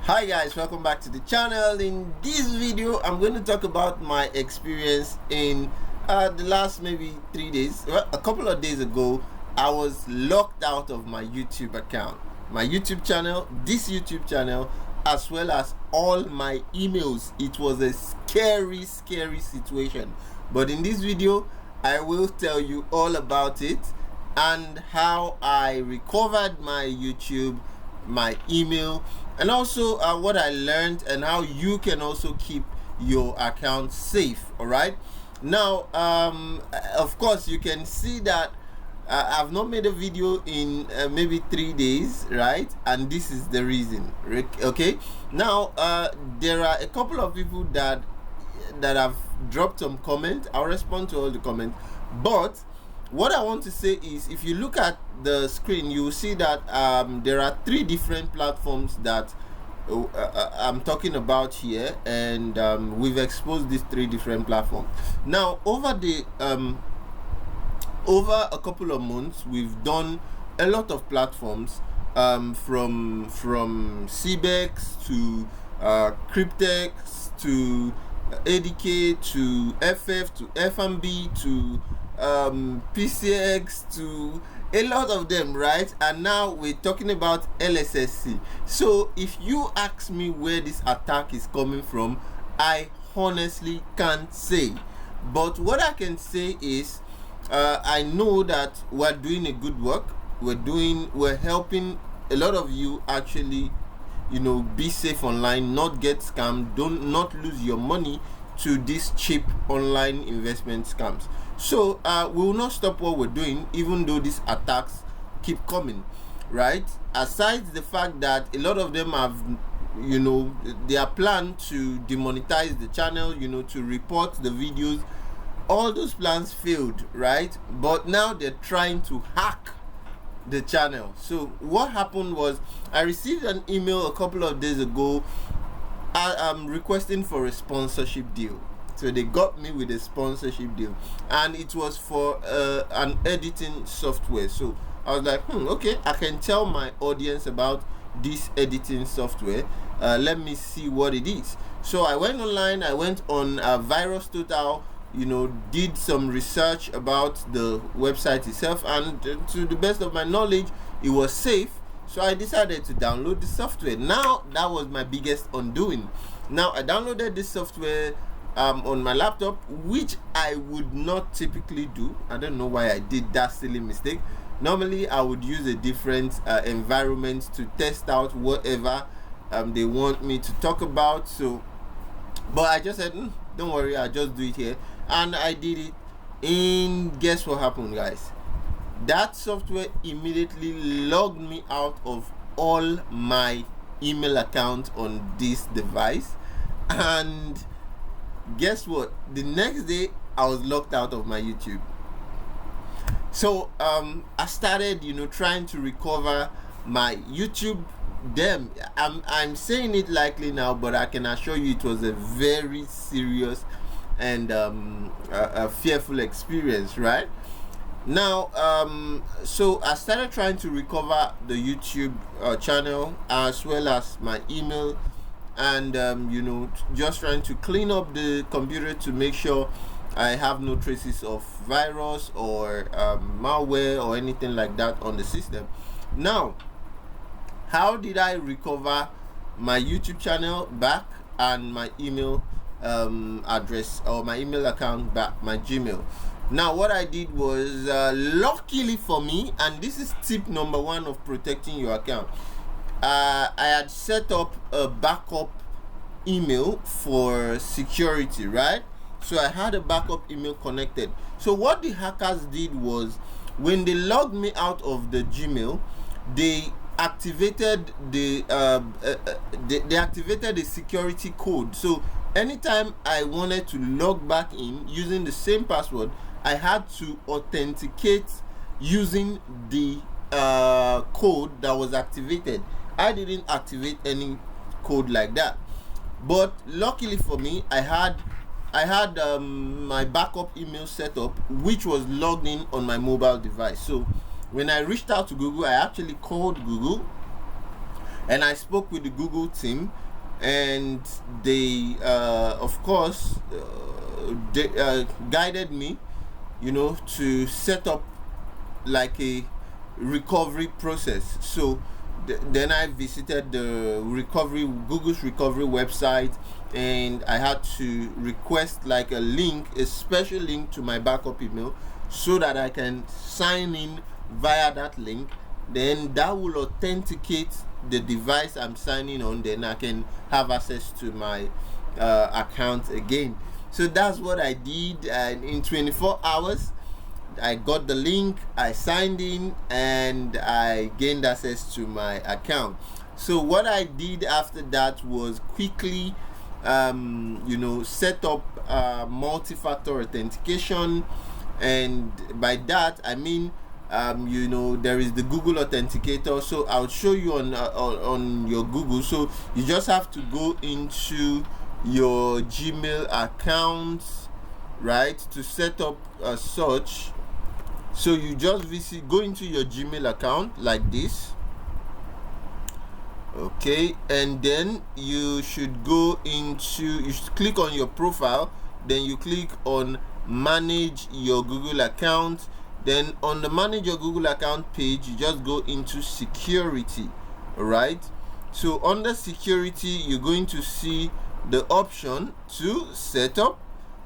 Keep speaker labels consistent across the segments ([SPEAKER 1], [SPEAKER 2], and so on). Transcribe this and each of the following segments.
[SPEAKER 1] Hi guys, welcome back to the channel. In this video I'm going to talk about my experience in the last maybe 3 days. Well, a couple of days ago I was locked out of my YouTube account, my YouTube channel, this YouTube channel, as well as all my emails. It was a scary situation, but in this video I will tell you all about it and how I recovered my YouTube, my email, and also what I learned and how you can also keep your account safe. All right, now of course you can see that I've not made a video in maybe 3 days, right? And this is the reason. Okay, now there are a couple of people that have dropped some comments. I'll respond to all the comments, but what I want to say is, if you look at the screen, you will see that there are 3 different platforms that I'm talking about here, and we've exposed these 3 different platforms. Now, over a couple of months, we've done a lot of platforms, from CBEX to Cryptex to ADK to FF to FMB to PCX to a lot of them, right? And now we're talking about LSSC. So if you ask me where this attack is coming from, I honestly can't say, but what I can say is I know that we're doing a good work. We're helping a lot of you actually, be safe online, not get scammed, not lose your money to these cheap online investment scams. So we will not stop what we're doing, even though these attacks keep coming, right? Aside the fact that a lot of them have, their plan to demonetize the channel, to report the videos, all those plans failed, right? But now they're trying to hack the channel. So what happened was, I received an email a couple of days ago requesting for a sponsorship deal. So they got me with a sponsorship deal, and it was for an editing software. So I was like, okay, I can tell my audience about this editing software. Let me see what it is. So I went online, I went on Virus Total, did some research about the website itself, and to the best of my knowledge, it was safe. So I decided to download the software. Now that was my biggest undoing. Now I downloaded this software on my laptop, which I would not typically do. I don't know why I did that silly mistake. Normally I would use a different environment to test out whatever they want me to talk about. So, but I just said, don't worry, I'll just do it here, and I did it. And guess what happened, guys? That software immediately logged me out of all my email accounts on this device, and guess what? The next day I was locked out of my YouTube. So I started, trying to recover my YouTube. I'm saying it lightly now, but I can assure you it was a very serious and a fearful experience, right? Now so I started trying to recover the YouTube channel, as well as my email, and just trying to clean up the computer to make sure I have no traces of virus or malware or anything like that on the system. Now, how did I recover my YouTube channel back and my email address, or my email account back, my Gmail? Now what I did was, luckily for me, and this is tip number 1 of protecting your account, I had set up a backup email for security, right? So I had a backup email connected. So what the hackers did was, when they logged me out of the Gmail, they activated the they activated the security code. So anytime I wanted to log back in using the same password, I had to authenticate using the code that was activated. I didn't activate any code like that, but luckily for me, I had my backup email set up, which was logged in on my mobile device. So when I reached out to Google, I actually called Google And I spoke with the Google team, and they of course guided me, to set up like a recovery process. So then I visited the Google's recovery website, and I had to request like a special link to my backup email, so that I can sign in via that link. Then that will authenticate the device I'm signing on. Then I can have access to my account again. So that's what I did, and in 24 hours I got the link, I signed in, and I gained access to my account. So what I did after that was quickly set up multi-factor authentication. And by that I mean there is the Google Authenticator. So I'll show you on your Google. So you just have to go into your Gmail account, right, to set up a search. So you just go into your Gmail account like this, okay, and then you should click on your profile, then you click on manage your Google account. Then on the manage your Google account page, you just go into security. All right, so under security you're going to see the option to set up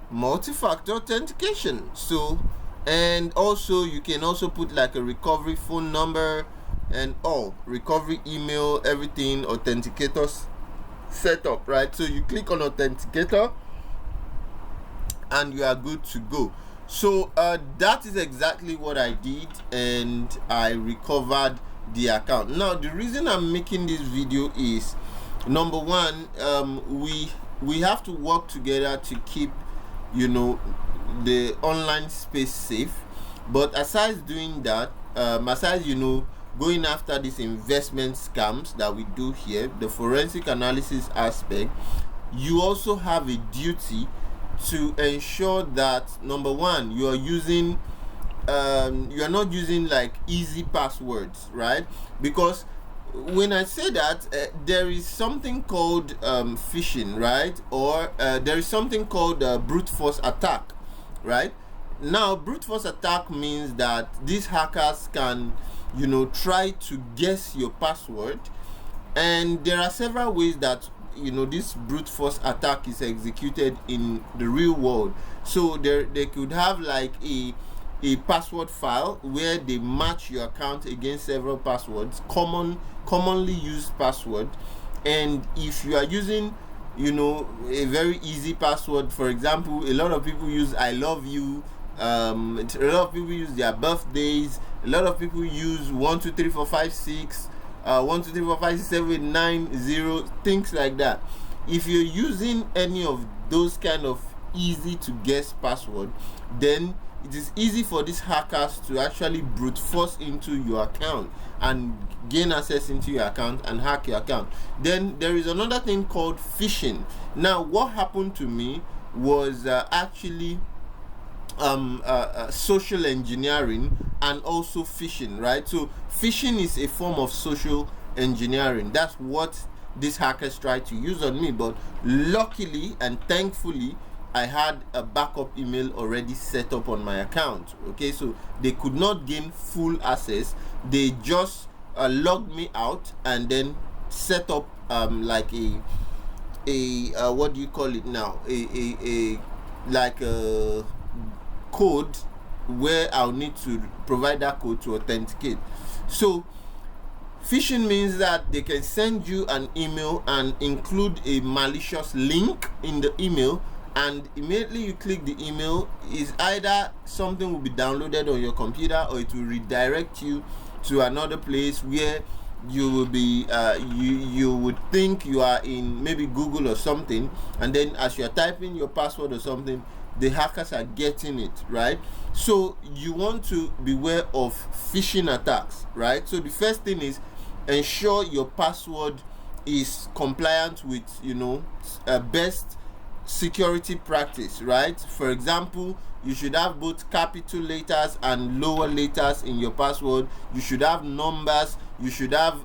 [SPEAKER 1] multi-factor authentication. So, and also you can also put like a recovery phone number and all, recovery email, everything, authenticators set up, right? So you click on authenticator and you are good to go. So that is exactly what I did, and I recovered the account. Now the reason I'm making this video is, number one, we have to work together to keep the online space safe. But aside doing that, aside going after these investment scams that we do here, the forensic analysis aspect, you also have a duty to ensure that, number one, you are using you are not using like easy passwords, right? Because when I say that, there is something called phishing, right? Or there is something called brute force attack, right? Now brute force attack means that these hackers can try to guess your password, and there are several ways that this brute force attack is executed in the real world. So they could have like a password file where they match your account against several passwords, commonly used password. And if you are using a very easy password, for example, a lot of people use I love you, a lot of people use their birthdays, a lot of people use 1 2 3 4 5 6 1 2 3 4 5 6 7 8 9 0, things like that. If you're using any of those kind of easy to guess password, then it is easy for these hackers to actually brute force into your account and gain access into your account and hack your account. Then there is another thing called phishing. Now what happened to me was actually social engineering and also phishing, right? So phishing is a form of social engineering. That's what these hackers try to use on me. But luckily and thankfully, I had a backup email already set up on my account. Okay, so they could not gain full access. They just logged me out and then set up like a what do you call it now? A like a code where I'll need to provide that code to authenticate. So phishing means that they can send you an email and include a malicious link in the email, and immediately you click the email, is either something will be downloaded on your computer or it will redirect you to another place where you will be you would think you are in maybe Google or something, and then as you're typing your password or something, the hackers are getting it, right? So you want to beware of phishing attacks, right? So the first thing is ensure your password is compliant with best security practice, right? For example, you should have both capital letters and lower letters in your password. You should have numbers. You should have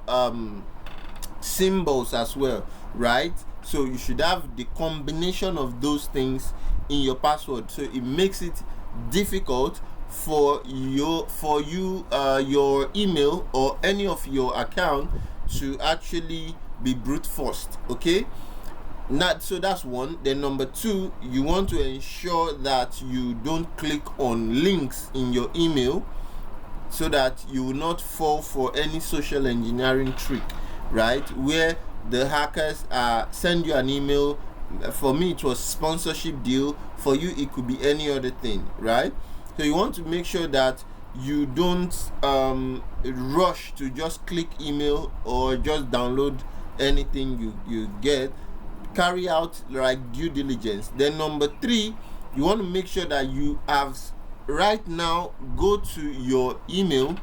[SPEAKER 1] symbols as well, right? So you should have the combination of those things in your password, so it makes it difficult for your email or any of your account to actually be brute forced. Okay, so that's one. Then number two, you want to ensure that you don't click on links in your email, so that you will not fall for any social engineering trick, right, where the hackers send you an email. For me it was sponsorship deal, for you it could be any other thing, right? So you want to make sure that you don't rush to just click email or just download anything you get. Carry out like due diligence. Then number three, you want to make sure that you have, right now, go to your email,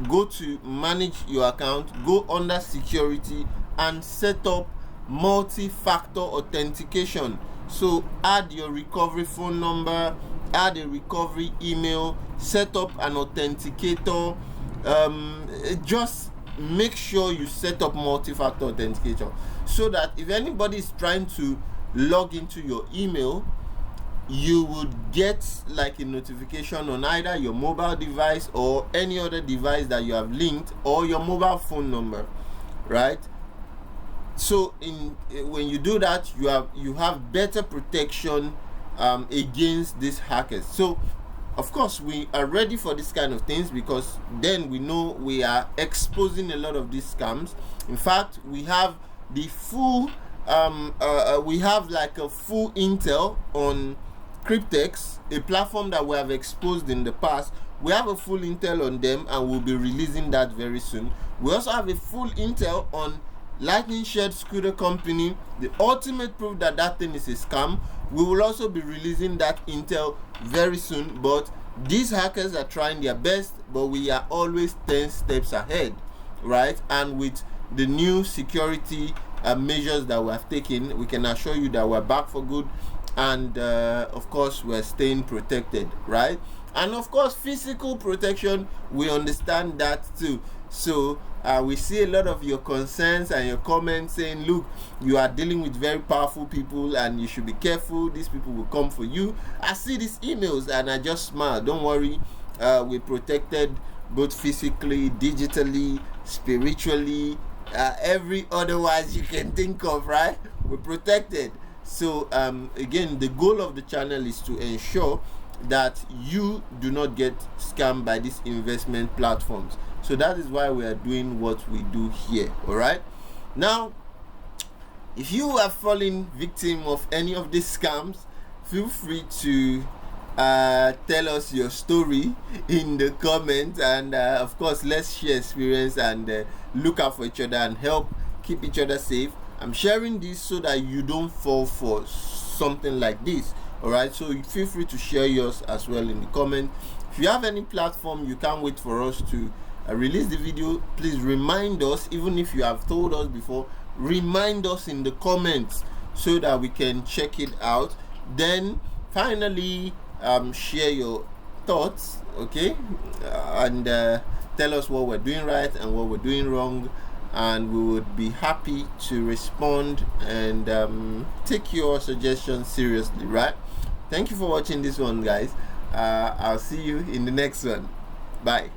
[SPEAKER 1] go to manage your account, go under security and set up multi-factor authentication. So add your recovery phone number, add a recovery email, set up an authenticator. Just make sure you set up multi-factor authentication, so that if anybody is trying to log into your email, you would get like a notification on either your mobile device or any other device that you have linked, or your mobile phone number, right? So when you do that, you have better protection against these hackers. So of course we are ready for this kind of things, because then we know we are exposing a lot of these scams. In fact, we have the full we have like a full intel on Cryptex, a platform that we have exposed in the past. We have a full intel on them and we'll be releasing that very soon. We also have a full intel on Lightning Shared Scooter Company, the ultimate proof that that thing is a scam. We will also be releasing that intel very soon. But these hackers are trying their best, but we are always 10 steps ahead, right? And with the new security measures that we have taken, we can assure you that we're back for good. And of course we're staying protected, right? And of course physical protection, we understand that too. So we see a lot of your concerns and your comments saying, look, you are dealing with very powerful people and you should be careful, these people will come for you. I see these emails and I just smile. Don't worry, we're protected both physically, digitally, spiritually, every otherwise you can think of, right? We're protected. So again, the goal of the channel is to ensure that you do not get scammed by these investment platforms. So that is why we are doing what we do here. All right, now if you have fallen victim of any of these scams, feel free to tell us your story in the comments, and of course let's share experience and look out for each other and help keep each other safe. I'm sharing this so that you don't fall for something like this. All right, so feel free to share yours as well in the comment. If you have any platform you can't wait for us to release the video, please remind us. Even if you have told us before, remind us in the comments so that we can check it out. Then finally share your thoughts, okay, and tell us what we're doing right and what we're doing wrong, and we would be happy to respond and take your suggestions seriously, right? Thank you for watching this one, guys. I'll see you in the next one. Bye.